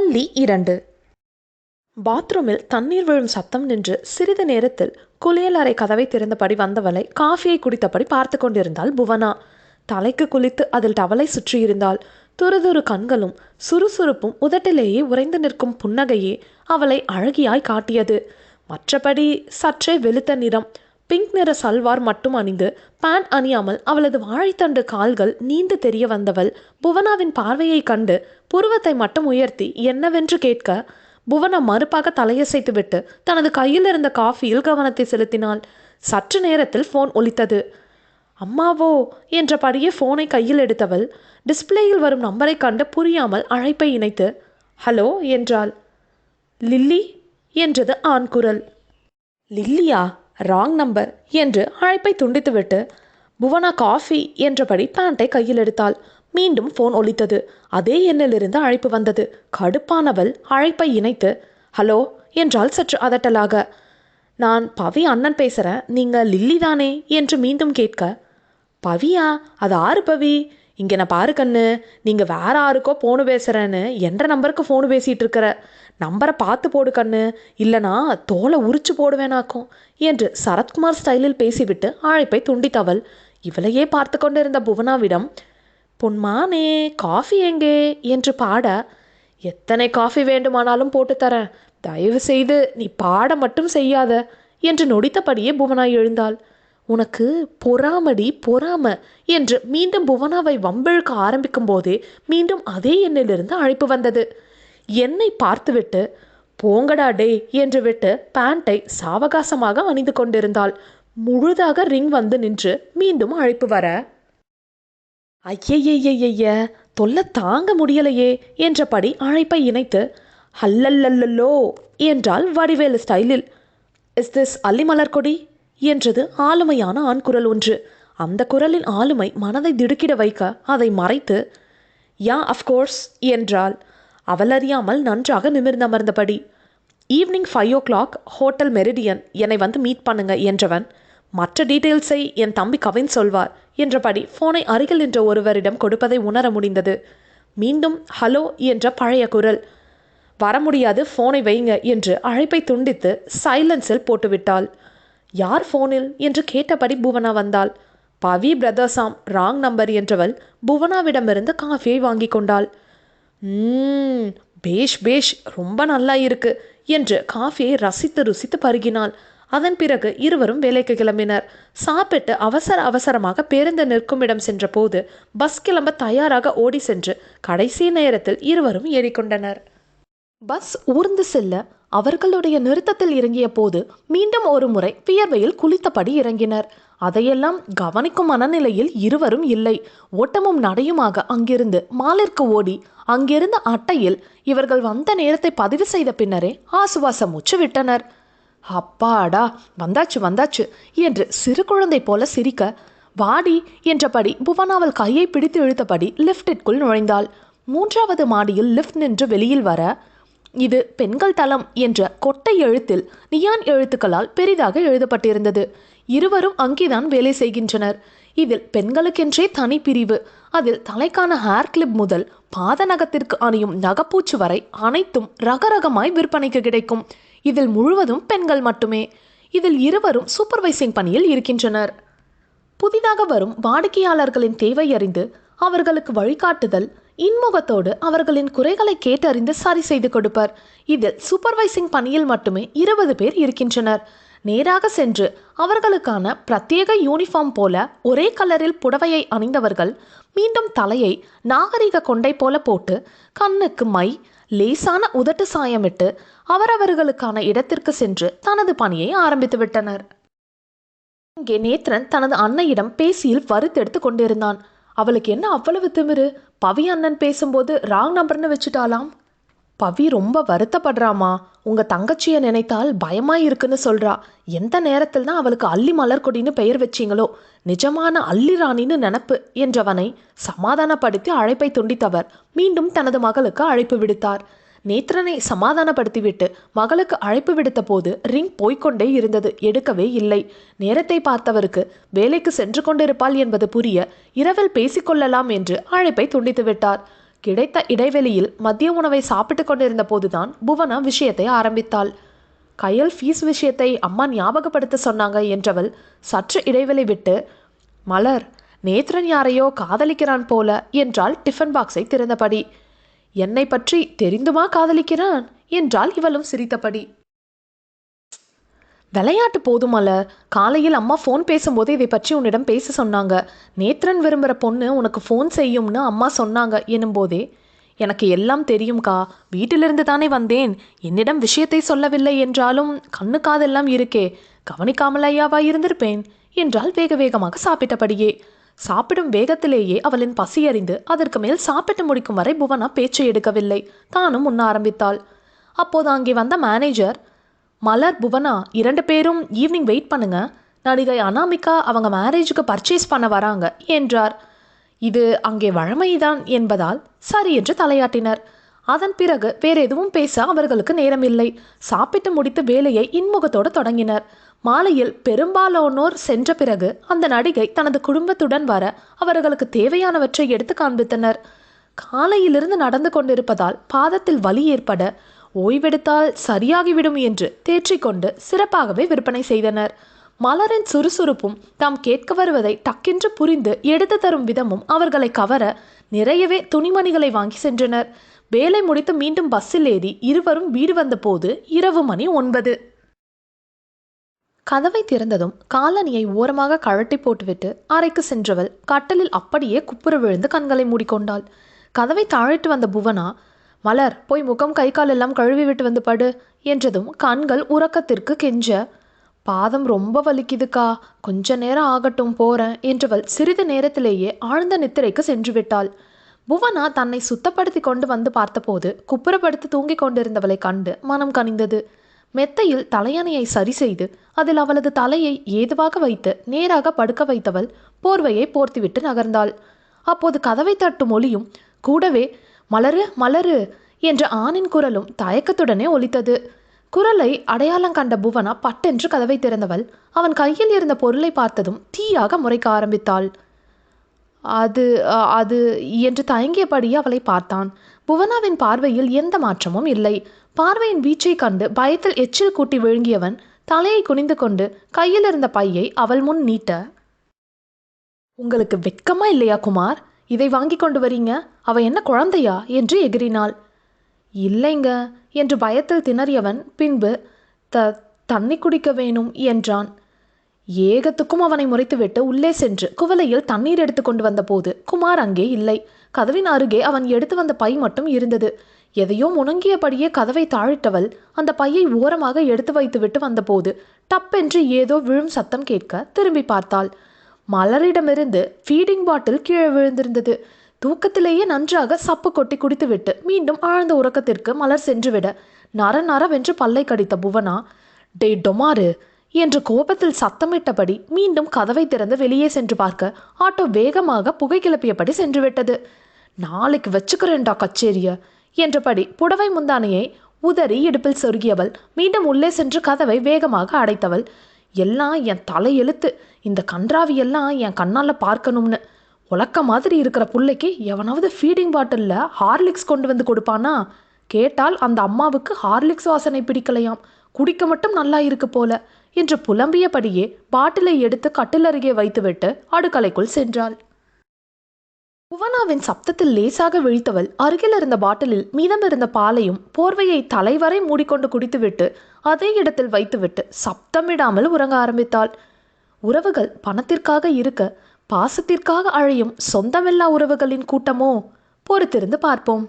பள்ளி 2. பாத்ரூமில் தண்ணீர் விழும் சத்தம் நின்று சிறிது நேரத்தில் குளியலறை கதவை திறந்தபடி வந்தவளை காஃபியை குடித்தபடி பார்த்து கொண்டிருந்தாள் புவனா. தலைக்கு குளித்து அதில் டவலை சுற்றியிருந்தாள். துருதுரு கண்களும் சுறுசுறுப்பும் உதட்டிலேயே உறைந்து நிற்கும் புன்னகையே அவளை அழகியாய் காட்டியது. மற்றபடி சற்றே வெளுத்த நிறம், பிங்க் நிற சல்வார் மட்டும் அணிந்து பேண்ட் அணியாமல் அவளது வாழைத்தண்டு கால்கள் நீண்டு தெரிய வந்தவள் புவனாவின் பார்வையை கண்டு புருவத்தை மட்டும் உயர்த்தி என்னவென்று கேட்க, புவனா மறுப்பாக தலையசைத்துவிட்டு தனது கையில் இருந்த காஃபியில் கவனத்தை செலுத்தினாள். சற்று நேரத்தில் ஃபோன் ஒலித்தது. அம்மாவோ என்றபடியே ஃபோனை கையில் எடுத்தவள் டிஸ்பிளேயில் வரும் நம்பரை கண்டு புரியாமல் அழைப்பை இணைத்து ஹலோ என்றாள். லில்லி என்றது ஆண் குரல். லில்லியா, ராங் நம்பர் என்று அழைப்பை துண்டித்துவிட்டு புவனா காஃபி என்றபடி பேண்டை கையில் எடுத்தாள். மீண்டும் ஃபோன் ஒலித்தது. அதே எண்ணிலிருந்து அழைப்பு வந்தது. கடுப்பானவள் அழைப்பை இணைத்து ஹலோ என்றால் சற்று அதட்டலாக. நான் பவி அண்ணன் பேசுகிறேன், நீங்கள் லில்லி தானே என்று மீண்டும் கேட்க, பவியா? அது ஆறு பவி? இங்கே நான் பாரு கண்ணு, நீங்கள் வேற ஆருக்கோ ஃபோனு பேசுகிறேன்னு என்ற நம்பருக்கு ஃபோனு பேசிகிட்டு இருக்கிற. நம்பரை பார்த்து போடு கண்ணு, இல்லைனா தோலை உரிச்சு போடுவேனாக்கும் என்று சரத்குமார் ஸ்டைலில் பேசிவிட்டு அழைப்பை துண்டித்தவள் இவளையே பார்த்து கொண்டிருந்த புவனாவிடம், பொன்மானே காஃபி எங்கே என்று பாட, எத்தனை காஃபி வேண்டுமானாலும் போட்டு தரேன், தயவு செய்து நீ பாட மட்டும் செய்யாத என்று நொடித்தபடியே புவனா எழுந்தாள். உனக்கு பொறாமடி பொறாம என்று மீண்டும் புவனாவை வம்பிழுக்க ஆரம்பிக்கும் போதே மீண்டும் அதே எண்ணிலிருந்து அழைப்பு வந்தது. என்னை பார்த்துவிட்டு போங்கடா டே என்று விட்டு பேண்டை சாவகாசமாக அணிந்து கொண்டிருந்தாள். முழுதாக ரிங் வந்து நின்று மீண்டும் அழைப்பு வர, ஐயையைய தொல்லை தாங்க முடியலையே என்றபடி அழைப்பை இணைத்து ஹல்லல்லல்லோ என்றால் வடிவேலு ஸ்டைலில். இஸ் திஸ் அல்லிமலர்கொடி என்றது ஆளுமையான ஆண் குரல் ஒன்று. அந்த குரலின் ஆளுமை மனதை திடுக்கிட வைக்க அதை மறைத்து யா அஃப்கோர்ஸ் என்றாள். அவளறியாமல் நன்றாக நிமிர்ந்தமர்ந்தபடி. ஈவினிங் 5 o'clock ஹோட்டல் மெரிடியன், என்னை வந்து மீட் பண்ணுங்க என்றவன், மற்ற டீட்டெயில்ஸை என் தம்பி கவின் சொல்வார் என்றபடி ஃபோனை அருகில் நின்ற ஒருவரிடம் கொடுப்பதை உணர முடிந்தது. மீண்டும் ஹலோ என்ற பழைய குரல். வர முடியாது, ஃபோனை வைங்க என்று அழைப்பை துண்டித்து சைலன்ஸில் போட்டுவிட்டாள். யார் ஃபோனில் என்று கேட்டபடி புவனா வந்தாள். பவி பிரதர்ஸாம், ராங் நம்பர் என்றவள் புவனாவிடமிருந்து காஃபியை வாங்கி கொண்டாள். பேஷ் பேஷ், ரொம்ப நல்லா இருக்கு என்று காஃபியை ரசித்து ருசித்து பருகினாள். அதன் பிறகு இருவரும் வேலைக்கு கிளம்பினர். சாப்பிட்டு அவசர அவசரமாக பேருந்து நிற்கும் இடம் சென்ற போது பஸ் கிளம்ப தயாராக ஓடி சென்று கடைசி நேரத்தில் இருவரும் ஏறிக்கொண்டனர். பஸ் ஊர்ந்து செல்ல அவர்களுடைய நிறுத்தத்தில் இறங்கிய போது மீண்டும் ஒரு முறை வியர்வையில் குளித்தபடி இறங்கினர். அதையெல்லாம் கவனிக்கும் மனநிலையில் இருவரும் இல்லை. ஓட்டமும் நடையுமாக அங்கிருந்து மாலிற்கு ஓடி அங்கிருந்த அட்டையில் இவர்கள் வந்த நேரத்தை பதிவு செய்த பின்னரே ஆசுவாசம் மூச்சு விட்டனர். அப்பாடா, வந்தாச்சு வந்தாச்சு என்று சிறு குழந்தை போல சிரிக்க, வாடி என்றபடி புவனாவல் கையை பிடித்து இழுத்தபடி லிஃப்டிற்குள் நுழைந்தாள். 3வது மாடியில் லிஃப்ட் நின்று வெளியில் வர, இது பெண்கள் தளம் என்ற கொட்டை எழுத்தில் நியான் எழுத்துக்களால் பெரிதாக எழுதப்பட்டிருந்தது. இருவரும் அங்கேதான் வேலை செய்கின்றனர். இதில் பெண்களுக்கென்றே தனி பிரிவு. அதில் தலைக்கான ஹேர் கிளிப் முதல் பாத நகத்திற்கு அணியும் நகப்பூச்சு வரை அனைத்தும் ரகரகமாய் விற்பனைக்கு கிடைக்கும். இதில் முழுவதும் பெண்கள் மட்டுமே. இதில் இருவரும் சூப்பர்வைசிங் பணியில் இருக்கின்றனர். புதிதாக வரும் வாடிக்கையாளர்களின் தேவை அறிந்து அவர்களுக்கு வழிகாட்டுதல், இன்முகத்தோடு அவர்களின் குறைகளை கேட்டறிந்து சரி செய்து கொடுப்பர். இதில் சூப்பர்வைசிங் பணியில் மட்டுமே 20 பேர் இருக்கின்றனர். நேராக சென்று அவர்களுக்கான பிரத்யேக யூனிஃபார்ம் போல ஒரே கலரில் புடவையை அணிந்தவர்கள் மீண்டும் தலையை நாகரிக கொண்டை போல போட்டு கண்ணுக்கு மை, லேசான உதட்டு சாயமிட்டு அவரவர்களுக்கான இடத்திற்கு சென்று தனது பணியை ஆரம்பித்து விட்டனர். இங்கே நேத்ரன் தனது அன்னையிடம் பேசியில் வறுத்தெடுத்து கொண்டிருந்தான். அவளுக்கு என்ன அவ்வளவு திமிரு? பவி அண்ணன் பேசும்போது ராங் நம்பர்னு வச்சுட்டாலாம். பவி ரொம்ப வருத்தப்படுறாமா. உங்க தங்கச்சியை நினைத்தால் பயமாய் இருக்குன்னு சொல்றா. எந்த நேரத்தில் தான் அவளுக்கு அல்லி மலர்கொடின்னு பெயர் வச்சிங்களோ, நிஜமான அல்லி ராணின்னு நினப்பு என்றவனை சமாதானப்படுத்தி அழைப்பை துண்டித்தவர் மீண்டும் தனது மகளுக்கு அழைப்பு விடுத்தார். நேத்ரனை சமாதானப்படுத்திவிட்டு மகளுக்கு அழைப்பு விடுத்த போது ரிங் போய்கொண்டே இருந்தது. எடுக்கவே இல்லை. நேரத்தை பார்த்தவருக்கு வேலைக்கு சென்று கொண்டிருப்பாள் என்பது புரிய இரவில் பேசிக்கொள்ளலாம் என்று அழைப்பை துண்டித்து விட்டார். கிடைத்த இடைவெளியில் மதிய உணவை சாப்பிட்டு கொண்டிருந்த போதுதான் புவனா விஷயத்தை ஆரம்பித்தாள். கையல் ஃபீஸ் விஷயத்தை அம்மா ஞாபகப்படுத்த சொன்னாங்க என்றவள் சற்று இடைவெளி விட்டு, மலர், நேத்ரன் யாரையோ காதலிக்கிறான் போல என்றாள் டிஃபன் பாக்ஸை திறந்தபடி. என்னை பற்றி தெரிந்துமா காதலிக்கிறான் என்றாள் இவளும் சிரித்தபடி. விளையாட்டு போதும் மலர், காலையில் அம்மா ஃபோன் பேசும்போது இதை பற்றி உன்னிடம் பேச சொன்னாங்க. நேத்ரன் விரும்புகிற பொண்ணு உனக்கு ஃபோன் செய்யும்னு அம்மா சொன்னாங்க எனும்போதே, எனக்கு எல்லாம் தெரியும்கா, வீட்டிலிருந்து தானே வந்தேன், என்னிடம் விஷயத்தை சொல்லவில்லை என்றாலும் கண்ணு காதெல்லாம் இருக்கே, கவனிக்காமலையாவா இருந்திருப்பேன் என்றால் வேக வேகமாக சாப்பிட்டபடியே. சாப்பிடும் வேகத்திலேயே அவளின் பசி அறிந்து அதற்கு மேல் சாப்பிட்டு முடிக்கும் வரை புவனா பேச்சை எடுக்கவில்லை. தானும் உண்ண ஆரம்பித்தாள். அப்போது அங்கே வந்த மேனேஜர், மலர், புவனா 2 பேரும் ஈவினிங் வெயிட் பண்ணுங்க, நடிகை அனாமிகா அவங்க மேரேஜுக்கு பர்ச்சேஸ் பண்ண வராங்க என்றார். இது அங்கே வழமைதான் என்பதால் சரி என்று தலையாட்டினர். அதன் பிறகு வேற எதுவும் பேச அவர்களுக்கு நேரமில்லை. சாப்பிட்டு முடித்து வேலையை இன்முகத்தோடு தொடங்கினர். மாலையில் பெரும்பாலானோர் சென்ற பிறகு அந்த நடிகை தனது குடும்பத்துடன் வர அவர்களுக்கு தேவையானவற்றை எடுத்து காண்பித்தனர். காலையிலிருந்து நடந்து கொண்டிருப்பதால் பாதத்தில் வலி ஏற்பட ஓய்வெடுத்தால் சரியாகிவிடும் என்று தேற்றிக்கொண்டு சிறப்பாகவே விற்பனை செய்தனர். மலரின் சுறுசுறுப்பும் தாம் கேட்க வருவதை டக்கென்று புரிந்து எடுத்து தரும் விதமும் அவர்களை கவர நிறையவே துணிமணிகளை வாங்கி சென்றனர். வேலை முடித்து மீண்டும் பஸ்ஸில் ஏறி இருவரும் வீடு வந்த போது இரவு மணி 9. கதவை திறந்ததும் காலணியை ஓரமாக கழட்டி போட்டுவிட்டு அறைக்கு சென்றவள் கட்டலில் அப்படியே குப்புற விழுந்து கண்களை மூடிக்கொண்டாள். கதவை தாழிட்டு வந்த புவனா, மலர், போய் முகம் கை கால் எல்லாம் கழுவி விட்டு வந்து படு என்றதும் கண்கள் உறக்கத்திற்கு கெஞ்ச, பாதம் ரொம்ப வலிக்குதுக்கா, கொஞ்ச நேரம் ஆகட்டும் போறேன் என்றவள் சிறிது நேரத்திலேயே ஆழ்ந்த நித்திரைக்கு சென்று விட்டாள். புவனா தன்னை சுத்தப்படுத்தி கொண்டு வந்து பார்த்தபோது குப்புறப்படுத்தி தூங்கிக் கொண்டிருந்தவளை கண்டு மனம் கனிந்தது. மெத்தையில் தலையணையை சரி செய்து அதில் அவளது தலையை ஏதுவாக வைத்து நேராக படுக்க வைத்தவள் போர்வையை போர்த்திவிட்டு நகர்ந்தாள். அப்போது கதவை தட்டும் ஒலியும் கூடவே மலரு மலரு என்ற ஆணின் குரலும் தயக்கத்துடனே ஒலித்தது. குரலை அடையாளம் கண்ட புவனா பட்டென்று கதவை திறந்தவள் அவன் கையில் இருந்த பொருளை பார்த்ததும் தீயாக முறைக்க ஆரம்பித்தாள். அது அது என்று தயங்கியபடியே அவளை பார்த்தான். புவனாவின் பார்வையில் எந்த மாற்றமும் இல்லை. பார்வையின் வீச்சை கண்டு பயத்தில் எச்சில் கூட்டி விழுங்கியவன் தலையை குனிந்து கொண்டு கையில் இருந்த பையை அவள் முன் நீட்ட, உங்களுக்கு வெட்கமா இல்லையா குமார், இதை வாங்கி கொண்டு வரீங்க, அவ என்ன குழந்தையா என்று எகிரினாள். இல்லைங்க என்று பயத்தில் திணறியவன் பின்பு தண்ணி குடிக்க வேணும் என்றான். ஏகத்துக்கும் அவனை முறைத்துவிட்டு உள்ளே சென்று குவளையில் தண்ணீர் எடுத்து கொண்டு வந்த போது குமார் அங்கே இல்லை. கதவின் அருகே அவன் எடுத்து வந்த பை மட்டும் இருந்தது. எதையோ முணங்கியபடியே கதவை தாழிட்டவள் அந்த பையை ஓரமாக எடுத்து வைத்துவிட்டு வந்தபோது டப்பென்று ஏதோ விழும் சத்தம் கேட்க திரும்பி பார்த்தாள். மலரிடமிருந்து ஃபீடிங் பாட்டில் கீழே விழுந்திருந்தது. தூக்கத்திலேயே நன்றாக சப்பு கொட்டி குடித்துவிட்டு மீண்டும் ஆழ்ந்த உறக்கத்திற்கு மலர் சென்றுவிட நர நரவென்று பல்லை கடித்த புவனா, டே டொமாரு என்று கோபத்தில் சத்தமிட்டபடி மீண்டும் கதவை திறந்து வெளியே சென்று பார்க்க ஆட்டோ வேகமாக புகை கிளப்பியபடி சென்றுவிட்டது. நாளைக்கு வச்சுக்கிறேன்டா கச்சேரிய என்றபடி புடவை முந்தானையை உதறி இடுப்பில் சொருகியவள் மீண்டும் உள்ளே சென்று கதவை வேகமாக அடைத்தவள். எல்லாம் என் தலையெழுத்து, இந்த கன்றாவியெல்லாம் என் கண்ணால் பார்க்கணும்னு. உலக்க மாதிரி இருக்கிற பிள்ளைக்கு எவனாவது ஃபீடிங் பாட்டிலில் ஹார்லிக்ஸ் கொண்டு வந்து கொடுப்பானா? கேட்டால் அந்த அம்மாவுக்கு ஹார்லிக்ஸ் வாசனை பிடிக்கலையாம், குடிக்க மட்டும் நல்லா இருக்கு போல என்று புலம்பியபடியே பாட்டிலை எடுத்து கட்டிலருகே வைத்துவிட்டு அடுக்கலைக்குள் சென்றாள். புவனாவின் சப்தத்தில் லேசாக விழித்தவள் அருகில் இருந்த பாட்டிலில் மீதமிருந்த பாலையும் போர்வையை தலைவரை மூடிக்கொண்டு குடித்துவிட்டு அதே இடத்தில் வைத்துவிட்டு சப்தமிடாமல் உறங்க ஆரம்பித்தாள். உறவுகள் பணத்திற்காக இருக்க பாசத்திற்காக அழையும் சொந்தமில்லா உறவுகளின் கூட்டமோ? பொறுத்திருந்து பார்ப்போம்.